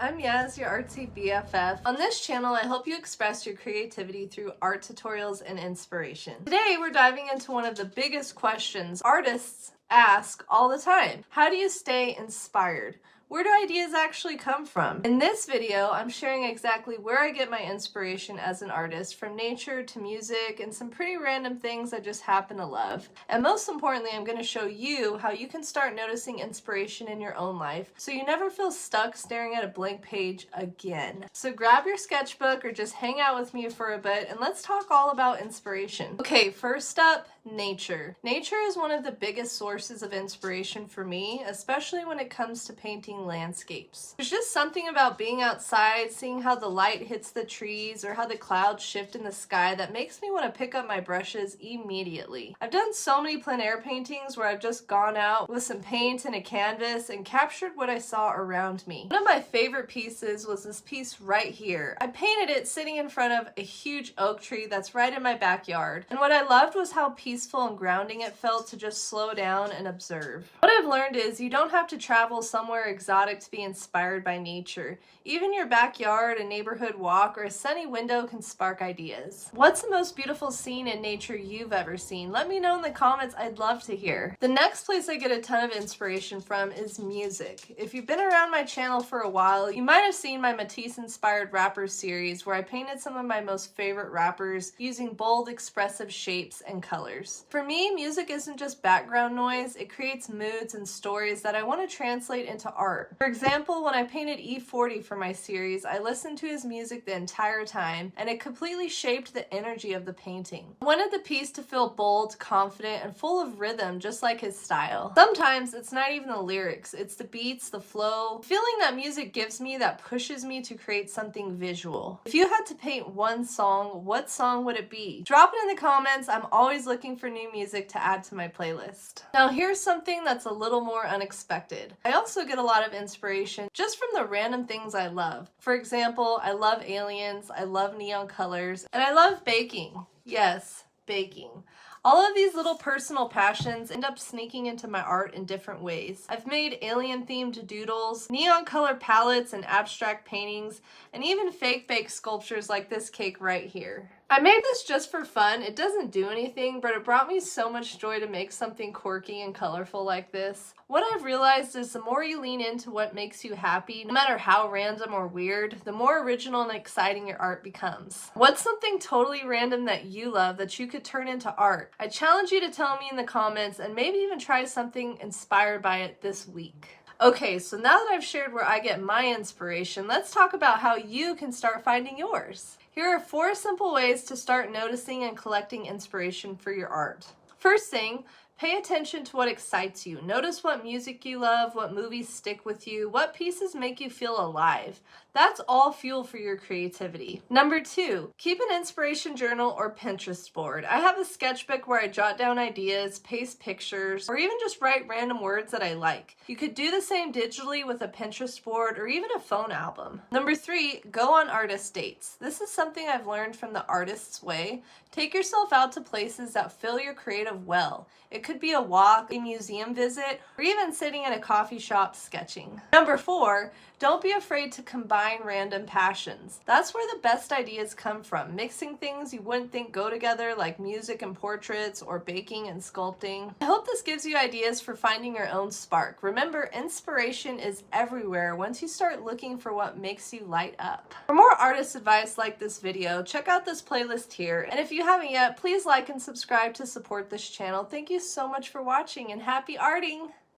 I'm Yaz, your artsy BFF. On this channel, I help you express your creativity through art tutorials and inspiration. Today, we're diving into one of the biggest questions artists ask all the time. How do you stay inspired? Where do ideas actually come from? In this video, I'm sharing exactly where I get my inspiration as an artist, from nature to music and some pretty random things I just happen to love. And most importantly, I'm going to show you how you can start noticing inspiration in your own life so you never feel stuck staring at a blank page again. So grab your sketchbook or just hang out with me for a bit and let's talk all about inspiration. Okay, first up, nature. Nature is one of the biggest sources of inspiration for me, especially when it comes to painting landscapes. There's just something about being outside, seeing how the light hits the trees or how the clouds shift in the sky that makes me want to pick up my brushes immediately. I've done so many plein air paintings where I've just gone out with some paint and a canvas and captured what I saw around me. One of my favorite pieces was this piece right here. I painted it sitting in front of a huge oak tree that's right in my backyard, and what I loved was how peaceful and grounding it felt to just slow down and observe. What I've learned is you don't have to travel somewhere exotic to be inspired by nature. Even your backyard, a neighborhood walk, or a sunny window can spark ideas. What's the most beautiful scene in nature you've ever seen? Let me know in the comments, I'd love to hear. The next place I get a ton of inspiration from is music. If you've been around my channel for a while, you might have seen my Matisse-inspired rapper series where I painted some of my most favorite rappers using bold, expressive shapes and colors. For me, music isn't just background noise, it creates moods and stories that I want to translate into art. For example, when I painted E40 for my series, I listened to his music the entire time, and it completely shaped the energy of the painting. I wanted the piece to feel bold, confident, and full of rhythm, just like his style. Sometimes it's not even the lyrics, it's the beats, the flow, the feeling that music gives me that pushes me to create something visual. If you had to paint one song, what song would it be? Drop it in the comments. I'm always looking for new music to add to my playlist. Now here's something that's a little more unexpected. I also get a lot of inspiration just from the random things I love. For example, I love aliens, I love neon colors, and I love baking. Yes, baking. All of these little personal passions end up sneaking into my art in different ways. I've made alien-themed doodles, neon color palettes and abstract paintings, and even fake bake sculptures like this cake right here. I made this just for fun. It doesn't do anything, but it brought me so much joy to make something quirky and colorful like this. What I've realized is the more you lean into what makes you happy, no matter how random or weird, the more original and exciting your art becomes. What's something totally random that you love that you could turn into art? I challenge you to tell me in the comments and maybe even try something inspired by it this week. Okay, so now that I've shared where I get my inspiration, let's talk about how you can start finding yours. Here are 4 simple ways to start noticing and collecting inspiration for your art. First thing, pay attention to what excites you. Notice what music you love, what movies stick with you, what pieces make you feel alive. That's all fuel for your creativity. Number 2, keep an inspiration journal or Pinterest board. I have a sketchbook where I jot down ideas, paste pictures, or even just write random words that I like. You could do the same digitally with a Pinterest board or even a phone album. Number 3, go on artist dates. This is something I've learned from the artist's way. Take yourself out to places that fill your creative well. It could be a walk, a museum visit, or even sitting in a coffee shop sketching. Number 4, don't be afraid to combine random passions. That's where the best ideas come from, mixing things you wouldn't think go together like music and portraits or baking and sculpting. I hope this gives you ideas for finding your own spark. Remember, inspiration is everywhere once you start looking for what makes you light up. For more artist advice like this video, check out this playlist here. And if you haven't yet, please like and subscribe to support this channel. Thank you so much for watching and happy arting!